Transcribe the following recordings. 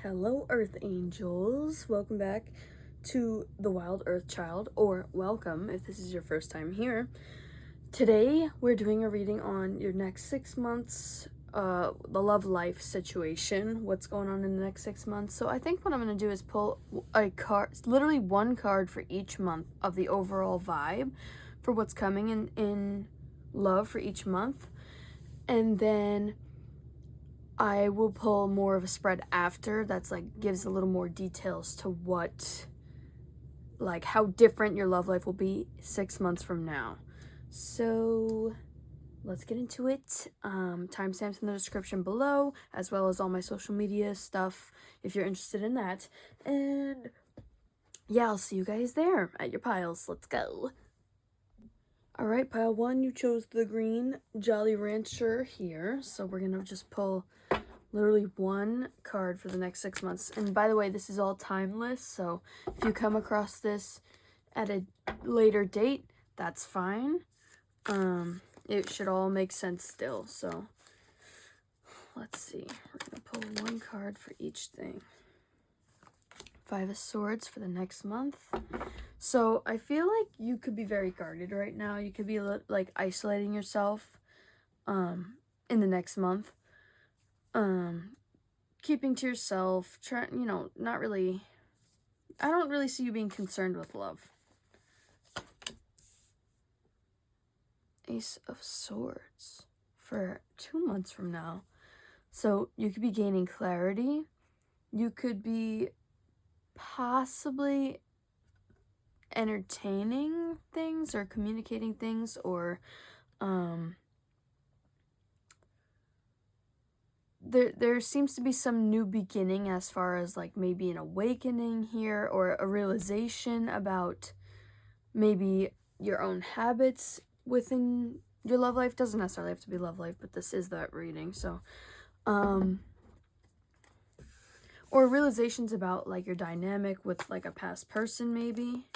Hello, Earth Angels. Welcome back to the Wild Earth Child, or welcome if this is your first time here. Today, we're doing a reading on your next 6 months, the love life situation, what's going on in the next 6 months. So I think what I'm going to do is pull a card, literally one card for each month of the overall vibe for what's coming in love for each month. And then I will pull more of a spread after that's like gives a little more details to what, like how different your love life will be 6 months from now. So let's get into it. Timestamps in the description below, as well as all my social media stuff if you're interested in that. And yeah, I'll see you guys there at your piles. Let's go. Alright, pile 1, you chose the green Jolly Rancher here. So we're gonna just pull literally one card for the next 6 months. And by the way, this is all timeless, so if you come across this at a later date, that's fine. It should all make sense still. So let's see, we're gonna pull one card for each thing. 5 of Swords for the next month. So I feel like you could be very guarded right now. You could be like isolating yourself in the next month. Keeping to yourself, trying, not really, I don't really see you being concerned with love. Ace of Swords for 2 months from now. So you could be gaining clarity. You could be possibly entertaining things or communicating things, or there seems to be some new beginning as far as like maybe an awakening here, or a realization about maybe your own habits within your love life. Doesn't necessarily have to be love life, but this is that reading. So or realizations about like your dynamic with like a past person maybe.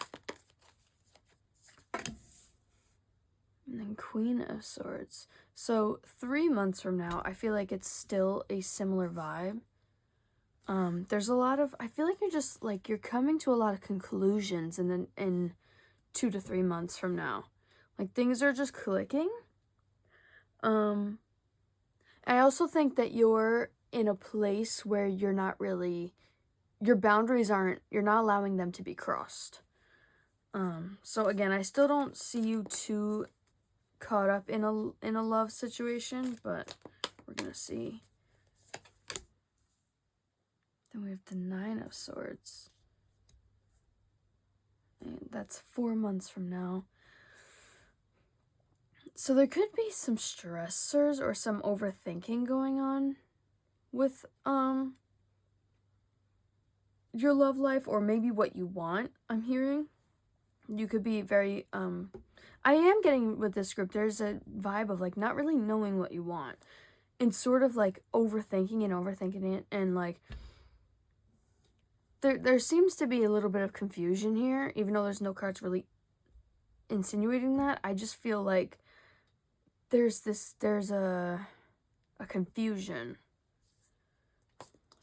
And then Queen of Swords. So 3 months from now, I feel like it's still a similar vibe. There's a lot of, I feel like you're coming to a lot of conclusions in 2 to 3 months from now. Like things are just clicking. I also think that you're in a place where you're not really, your boundaries you're not allowing them to be crossed. So again, I still don't see you too caught up in a love situation, but we're gonna see. Then we have the 9 of Swords, and that's 4 months from now. So there could be some stressors or some overthinking going on with your love life, or maybe what you want. I'm hearing you could be very I am getting with this group, there's a vibe of like not really knowing what you want, and sort of like overthinking it, and like there seems to be a little bit of confusion here, even though there's no cards really insinuating that. I just feel like there's a confusion,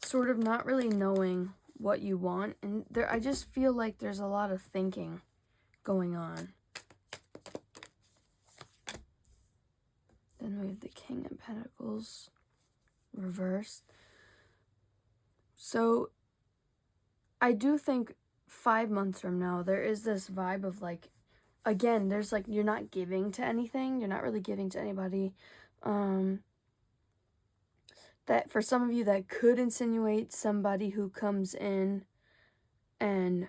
sort of not really knowing what you want, and I just feel like there's a lot of thinking going on. Then we have the King of Pentacles reversed. So I do think 5 months from now, there is this vibe of like, again, there's like, you're not giving to anything. You're not really giving to anybody. That for some of you, that could insinuate somebody who comes in and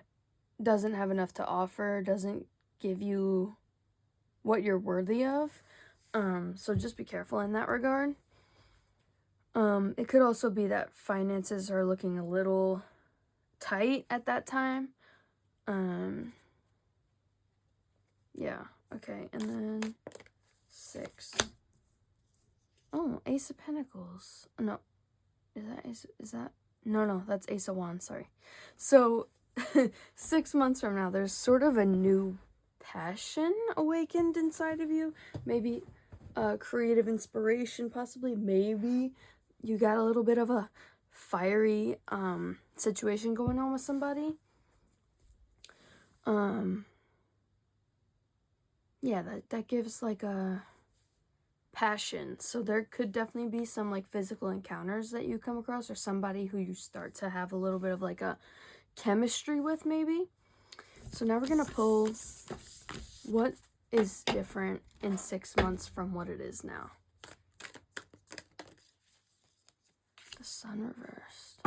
doesn't have enough to offer, doesn't give you what you're worthy of. So just be careful in that regard. It could also be that finances are looking a little tight at that time. Yeah, okay, and then 6. Oh, Ace of Pentacles. No, is that? No, that's Ace of Wands, sorry. So 6 months from now, there's sort of a new passion awakened inside of you. Maybe creative inspiration, possibly. Maybe you got a little bit of a fiery situation going on with somebody. Yeah, that gives like a passion. So there could definitely be some like physical encounters that you come across, or somebody who you start to have a little bit of like a chemistry with, maybe. So now we're gonna pull what is different in 6 months from what it is now. The Sun reversed.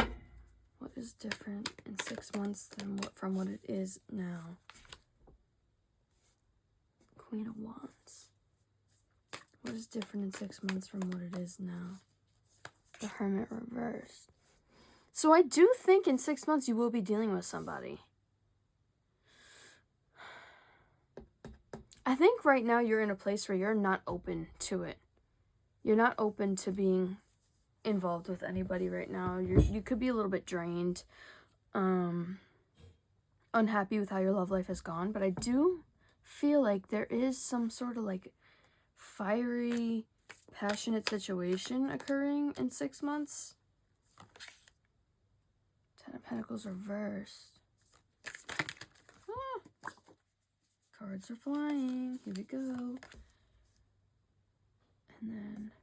What is different in 6 months from what it is now? Queen of Wands. What is different in 6 months from what it is now? The Hermit reversed. So I do think in 6 months you will be dealing with somebody. I think right now you're in a place where you're not open to it. You're not open to being involved with anybody right now. You could be a little bit drained, unhappy with how your love life has gone, but I do feel like there is some sort of like fiery, passionate situation occurring in 6 months. Ten of Pentacles reversed. Cards are flying. Here we go. And then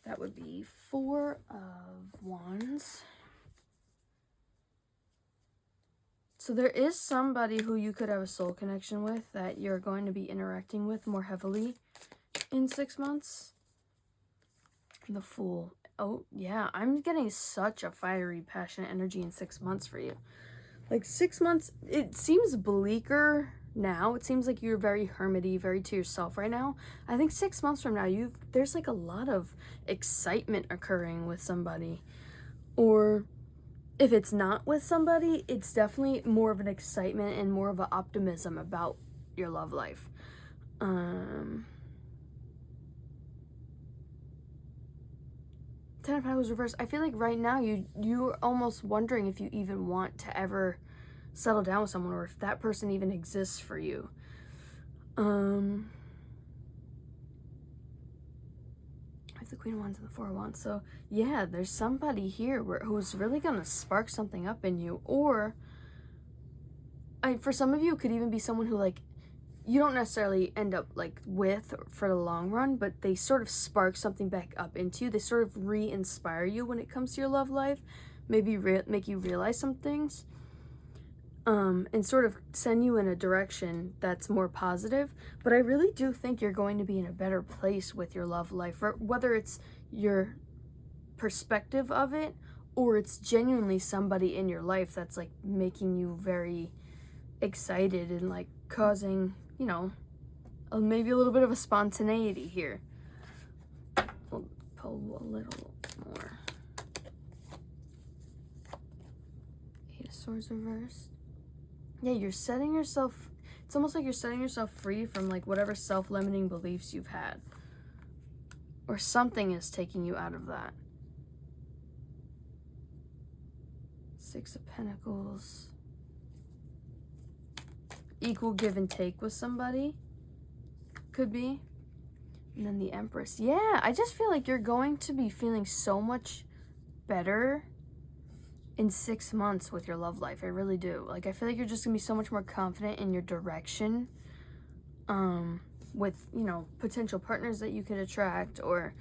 that would be Four of Wands. So there is somebody who you could have a soul connection with that you're going to be interacting with more heavily in 6 months. The Fool. Oh, yeah. I'm getting such a fiery, passionate energy in 6 months for you. Like 6 months, it seems bleaker now. It seems like you're very hermity, very to yourself right now. I think 6 months from now, there's like a lot of excitement occurring with somebody. Or if it's not with somebody, it's definitely more of an excitement and more of an optimism about your love life. Ten of Pentacles reversed. I feel like right now you're almost wondering if you even want to ever settle down with someone, or if that person even exists for you. I have the Queen of Wands and the Four of Wands. So yeah, there's somebody here who's really gonna spark something up in you, or for some of you, it could even be someone who like you don't necessarily end up like with for the long run, but they sort of spark something back up into you. They sort of re-inspire you when it comes to your love life, maybe make you realize some things, and sort of send you in a direction that's more positive. But I really do think you're going to be in a better place with your love life, whether it's your perspective of it or it's genuinely somebody in your life that's like making you very excited and like causing, you know, maybe a little bit of a spontaneity here. We'll pull a little more. Eight of Swords reversed. Yeah, you're setting yourself, it's almost like you're setting yourself free from like whatever self-limiting beliefs you've had. Or something is taking you out of that. Six of Pentacles. Equal give and take with somebody. Could be. And then the Empress. Yeah, I just feel like you're going to be feeling so much better in 6 months with your love life. I really do. Like, I feel like you're just gonna be so much more confident in your direction, with, you know, potential partners that you could attract, or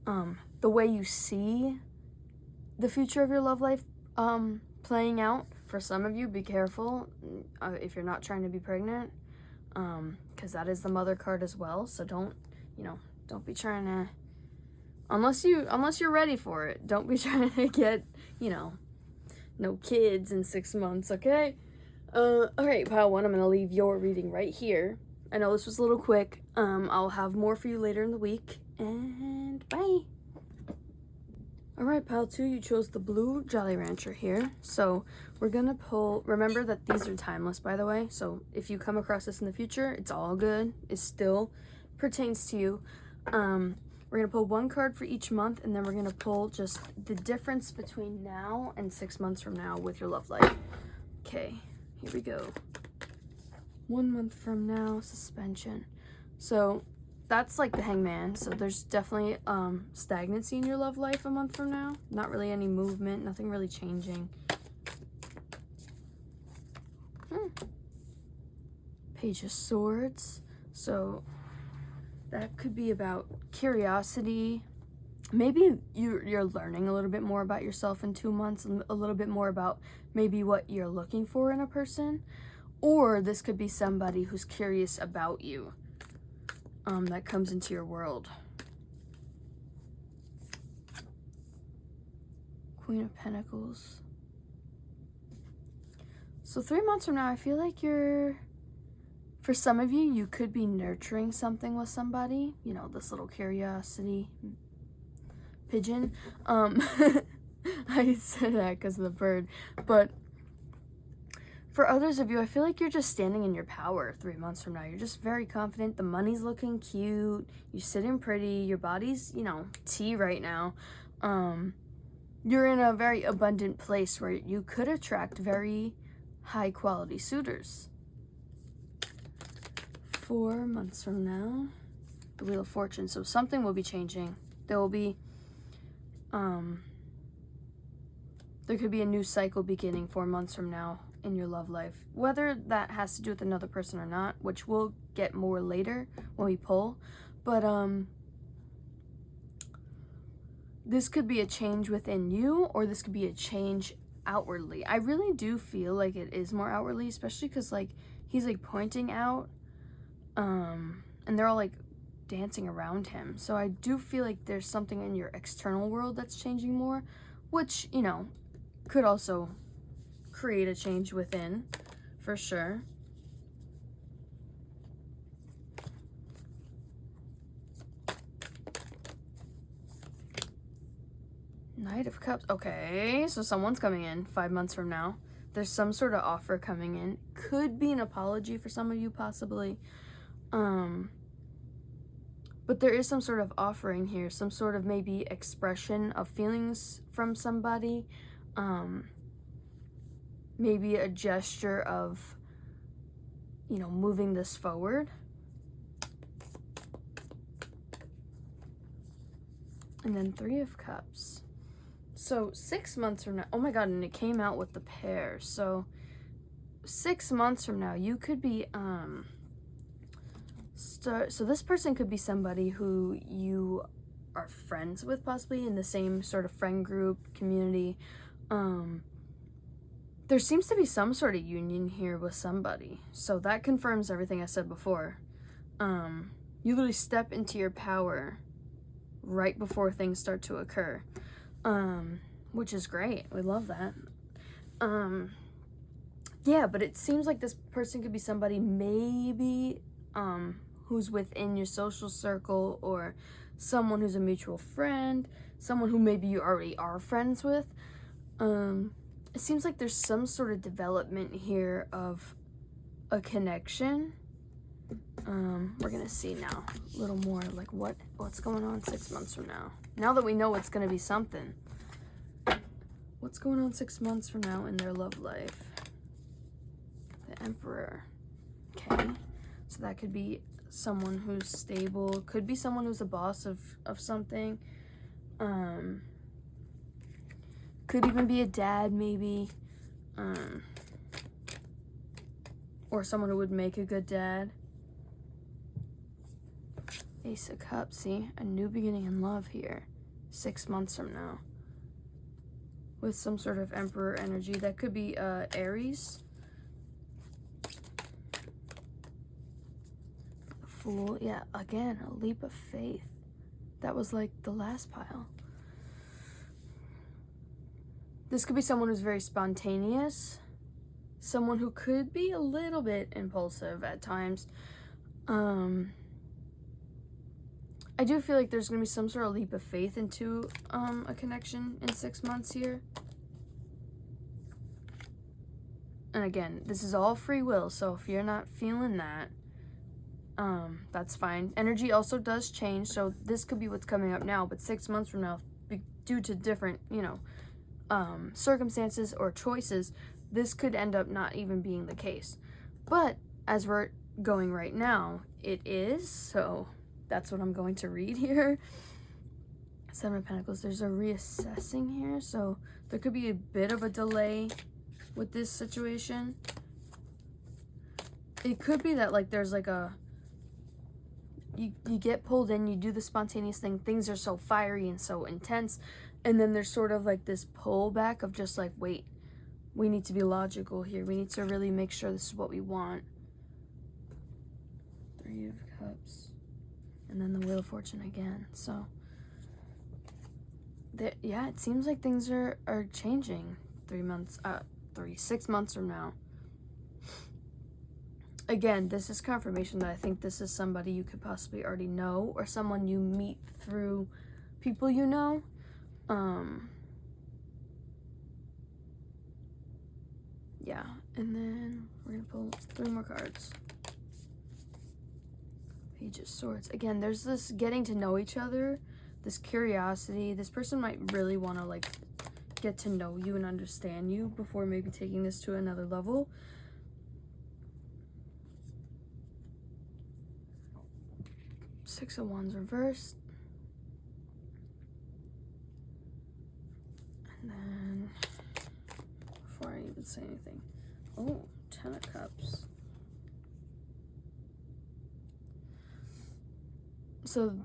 the way you see the future of your love life playing out. For some of you, be careful if you're not trying to be pregnant, because that is the Mother card as well. So don't be trying to, unless you're ready for it, don't be trying to get, no kids in 6 months, okay? All right, pile one, I'm gonna leave your reading right here. I know this was a little quick. I'll have more for you later in the week, and bye. All right, pile two, you chose the blue Jolly Rancher here. So we're gonna pull, remember that these are timeless, by the way. So if you come across this in the future, it's all good. It still pertains to you. We're gonna pull one card for each month, and then we're gonna pull just the difference between now and 6 months from now with your love life. Okay, here we go. 1 month from now, suspension. So that's like the Hangman. So there's definitely stagnancy in your love life a month from now. Not really any movement, nothing really changing. Page of Swords. So that could be about curiosity. Maybe you're learning a little bit more about yourself in 2 months, and a little bit more about maybe what you're looking for in a person. Or this could be somebody who's curious about you, that comes into your world. Queen of Pentacles. So 3 months from now, I feel like for some of you, you could be nurturing something with somebody. You know, this little curiosity pigeon. I said that because of the bird. But for others of you, I feel like you're just standing in your power 3 months from now. You're just very confident. The money's looking cute. You're sitting pretty. Your body's, you know, tea right now. You're in a very abundant place where you could attract very high quality suitors. 4 months from now, the Wheel of Fortune. So something will be changing. There will be, there could be a new cycle beginning 4 months from now in your love life. Whether that has to do with another person or not, which we'll get more later when we pull. But, this could be a change within you, or this could be a change outwardly. I really do feel like it is more outwardly, especially because, like, he's, like, pointing out, and they're all, like, dancing around him. So I do feel like there's something in your external world that's changing more, which, you know, could also create a change within, for sure. Knight of Cups. Okay, so someone's coming in 5 months from now. There's some sort of offer coming in. Could be an apology for some of you, possibly. But there is some sort of offering here, some sort of maybe expression of feelings from somebody. Maybe a gesture of, you know, moving this forward. And then 3 of Cups. So 6 months from now, oh my God, and it came out with the pair. So 6 months from now, you could be, so this person could be somebody who you are friends with, possibly in the same sort of friend group, community. There seems to be some sort of union here with somebody. So that confirms everything I said before. You literally step into your power right before things start to occur. Which is great. We love that. Yeah, but it seems like this person could be somebody maybe, who's within your social circle, or someone who's a mutual friend, someone who maybe you already are friends with. It seems like there's some sort of development here of a connection. We're gonna see now a little more, like what's going on 6 months from now. Now that we know it's gonna be something. What's going on 6 months from now in their love life? The Emperor. Okay, so that could be someone who's stable, could be someone who's a boss of something. Could even be a dad, maybe. Or someone who would make a good dad. Ace of Cups, see? A new beginning in love here. 6 months from now. With some sort of Emperor energy. That could be Aries. Fool. Yeah, again, a leap of faith. That was like the last pile. This could be someone who's very spontaneous. Someone who could be a little bit impulsive at times. I do feel like there's going to be some sort of leap of faith into a connection in 6 months here. And again, this is all free will, so if you're not feeling that, that's fine. Energy also does change, so this could be what's coming up now, but 6 months from now, due to different, you know, circumstances or choices, this could end up not even being the case. But as we're going right now, it is, so that's what I'm going to read here. Seven of Pentacles, there's a reassessing here, so there could be a bit of a delay with this situation. It could be that, like, there's like a, you get pulled in, you do the spontaneous thing, things are so fiery and so intense, and then there's sort of like this pullback of just like, wait, we need to be logical here. We need to really make sure this is what we want. Three of Cups. And then the Wheel of Fortune again. So, yeah, it seems like things are changing 6 months from now. Again, this is confirmation that I think this is somebody you could possibly already know, or someone you meet through people you know. Yeah, and then we're gonna pull 3 more cards. Page of Swords. Again, there's this getting to know each other, this curiosity. This person might really want to, like, get to know you and understand you before maybe taking this to another level. Six of Wands reversed. And then, before I even say anything, oh, 10 of Cups. So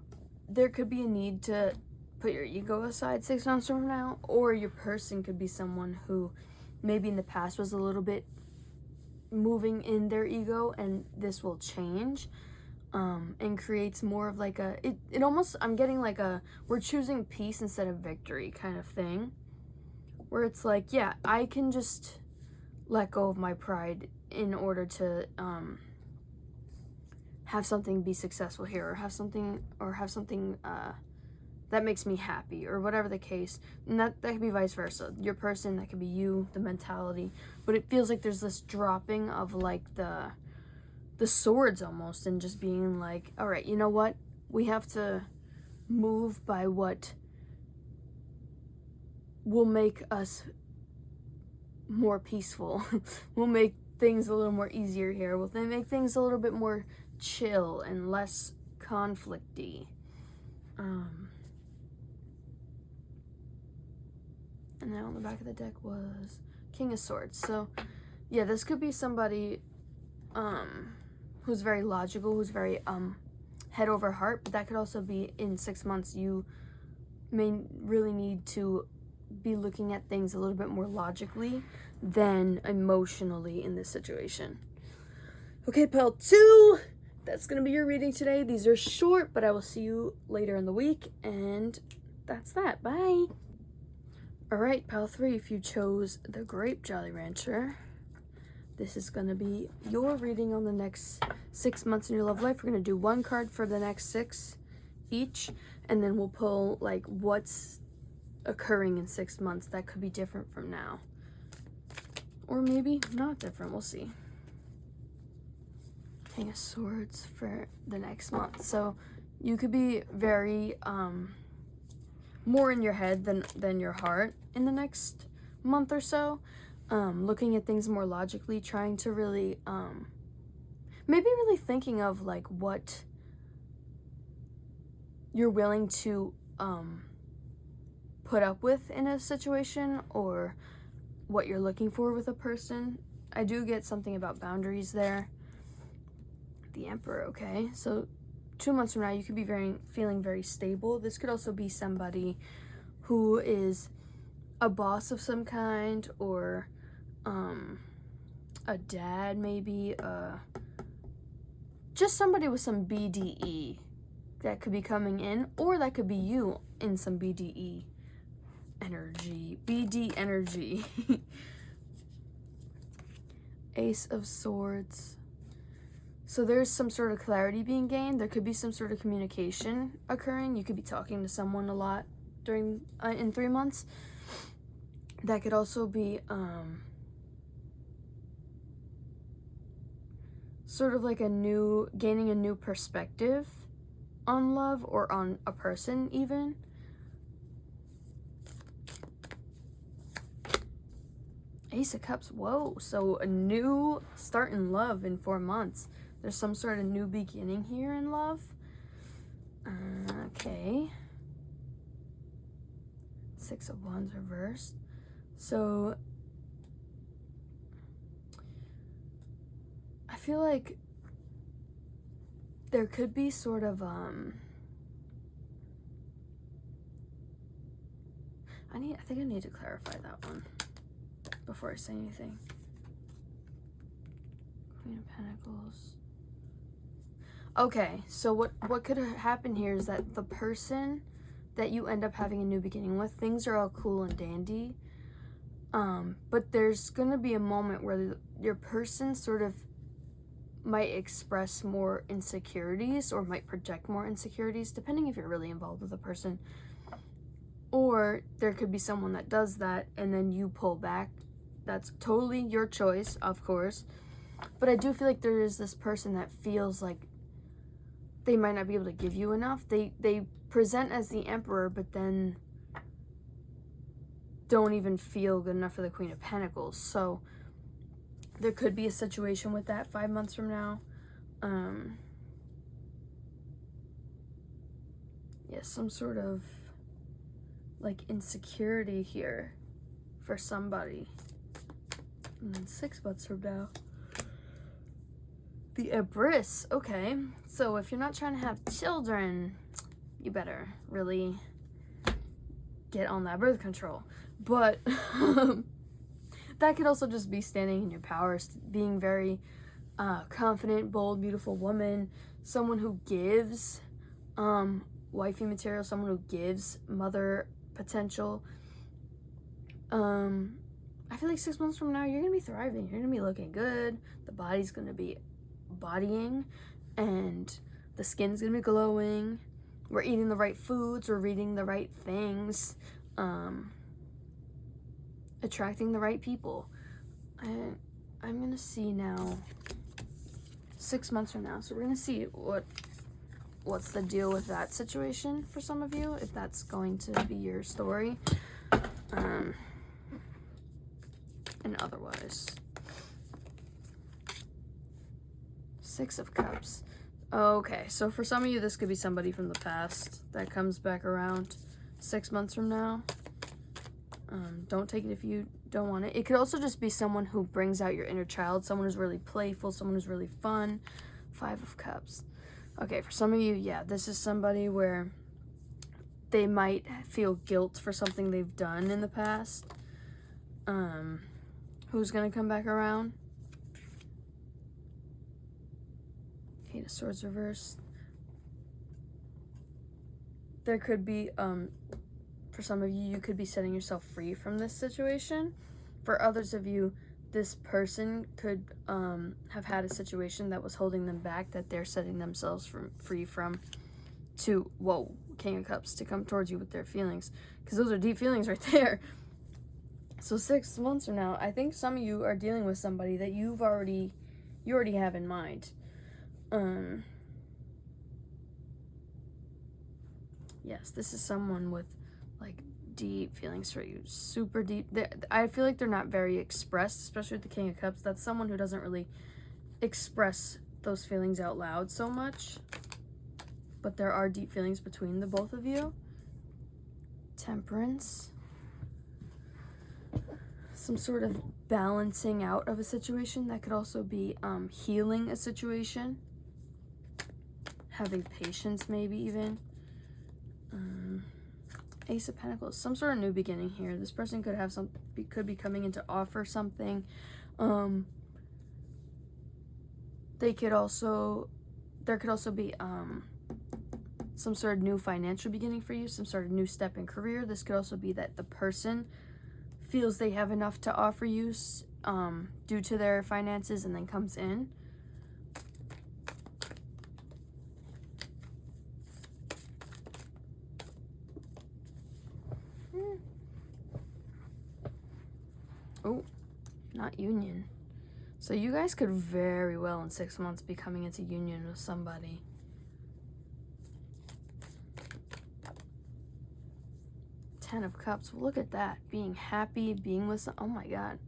there could be a need to put your ego aside 6 months from now, or your person could be someone who maybe in the past was a little bit moving in their ego, and this will change. And creates more of like a, it almost, I'm getting like a, we're choosing peace instead of victory kind of thing, where it's like, yeah, I can just let go of my pride in order to have something be successful here, or have something that makes me happy, or whatever the case. And that could be vice versa. Your person, that could be you, the mentality. But it feels like there's this dropping of like the swords almost, and just being like, all right, you know what? We have to move by what will make us more peaceful. We'll make things a little more easier here. We'll make things a little bit more chill and less conflicty. And then on the back of the deck was King of Swords. So yeah, this could be somebody who's very logical, who's very head over heart, but that could also be in 6 months you may really need to be looking at things a little bit more logically than emotionally in this situation. Okay, pile 2, that's gonna be your reading today. These are short, but I will see you later in the week, and that's that. Bye. All right, pile 3, if you chose the Grape Jolly Rancher, this is going to be your reading on the next 6 months in your love life. We're going to do 1 card for the next 6 each, and then we'll pull like what's occurring in 6 months that could be different from now. Or maybe not different, we'll see. King of Swords for the next month. So you could be very more in your head than your heart in the next month or so. Looking at things more logically, trying to really, maybe really thinking of like what you're willing to put up with in a situation, or what you're looking for with a person. I do get something about boundaries there. The Emperor, okay? So 2 months from now, you could be feeling very stable. This could also be somebody who is a boss of some kind, or a dad, maybe, just somebody with some BDE that could be coming in, or that could be you in some BD energy. Ace of Swords. So there's some sort of clarity being gained. There could be some sort of communication occurring. You could be talking to someone a lot during in 3 months. That could also be sort of like gaining a new perspective on love, or on a person even. Ace of Cups, whoa, so a new start in love in 4 months. There's some sort of new beginning here in love. Okay. Six of Wands reversed. So I feel like there could be sort of I think I need to clarify that one before I say anything. Queen of Pentacles. Okay, so what could happen here is that the person that you end up having a new beginning with, things are all cool and dandy, but there's gonna be a moment where your person sort of might express more insecurities or might project more insecurities, depending if you're really involved with a person. Or there could be someone that does that and then you pull back. That's totally your choice, of course. But I do feel like there is this person that feels like they might not be able to give you enough. They present as the Emperor, but then don't even feel good enough for the Queen of Pentacles. So there could be a situation with that 5 months from now. Yeah, some sort of like insecurity here for somebody. And then 6 months from now, the Empress. Okay, so if you're not trying to have children, you better really get on that birth control. But that could also just be standing in your power, being very confident, bold, beautiful woman, someone who gives wifey material, someone who gives mother potential. I feel like 6 months from now, you're gonna be thriving. You're gonna be looking good. The body's gonna be bodying, and the skin's gonna be glowing. We're eating the right foods. We're reading the right things. Attracting the right people. I'm gonna see now. 6 months from now, so we're gonna see what's the deal with that situation for some of you, if that's going to be your story. And otherwise. 6 of Cups. Okay, so for some of you, this could be somebody from the past that comes back around 6 months from now. Don't take it if you don't want it. It could also just be someone who brings out your inner child, someone who's really playful, someone who's really fun. 5 of Cups. Okay, for some of you, yeah, this is somebody where they might feel guilt for something they've done in the past. Who's gonna come back around? 8 of Swords reversed. There could be, for some of you, you could be setting yourself free from this situation. For others of you, this person could have had a situation that was holding them back, that they're setting themselves free from, to, whoa, King of Cups, to come towards you with their feelings. Because those are deep feelings right there. So 6 months from now, I think some of you are dealing with somebody that you already have in mind. Yes, this is someone with like deep feelings for you, super deep. I feel like they're not very expressed, especially with the King of Cups. That's someone who doesn't really express those feelings out loud so much, but there are deep feelings between the both of you. Temperance. Some sort of balancing out of a situation. That could also be healing a situation. Having patience, maybe even. Ace of Pentacles. Some sort of new beginning here. This person could have could be coming in to offer something. There could also be some sort of new financial beginning for you, some sort of new step in career. This could also be that the person feels they have enough to offer you due to their finances and then comes in. Oh, not union. So you guys could very well in 6 months be coming into union with somebody. Ten of Cups. Look at that. Being happy, being with oh my god.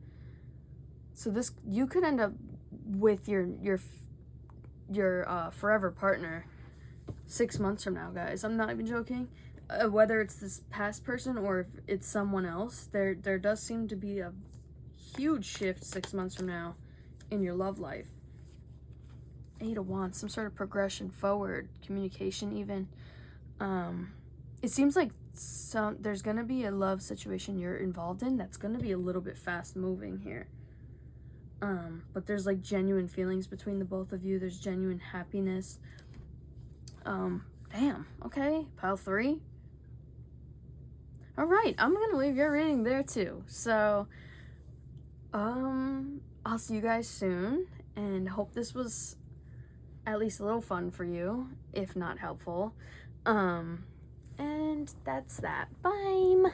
So this, you could end up with your forever partner 6 months from now, guys. I'm not even joking. Whether it's this past person or if it's someone else, there does seem to be a huge shift 6 months from now in your love life. 8 of Wands, some sort of progression forward, communication even. It seems like there's going to be a love situation you're involved in that's going to be a little bit fast moving here. But there's like genuine feelings between the both of you. There's genuine happiness. Damn. Okay. Pile 3. All right. I'm going to leave your reading there too. So, I'll see you guys soon and hope this was at least a little fun for you, if not helpful. And that's that. Bye.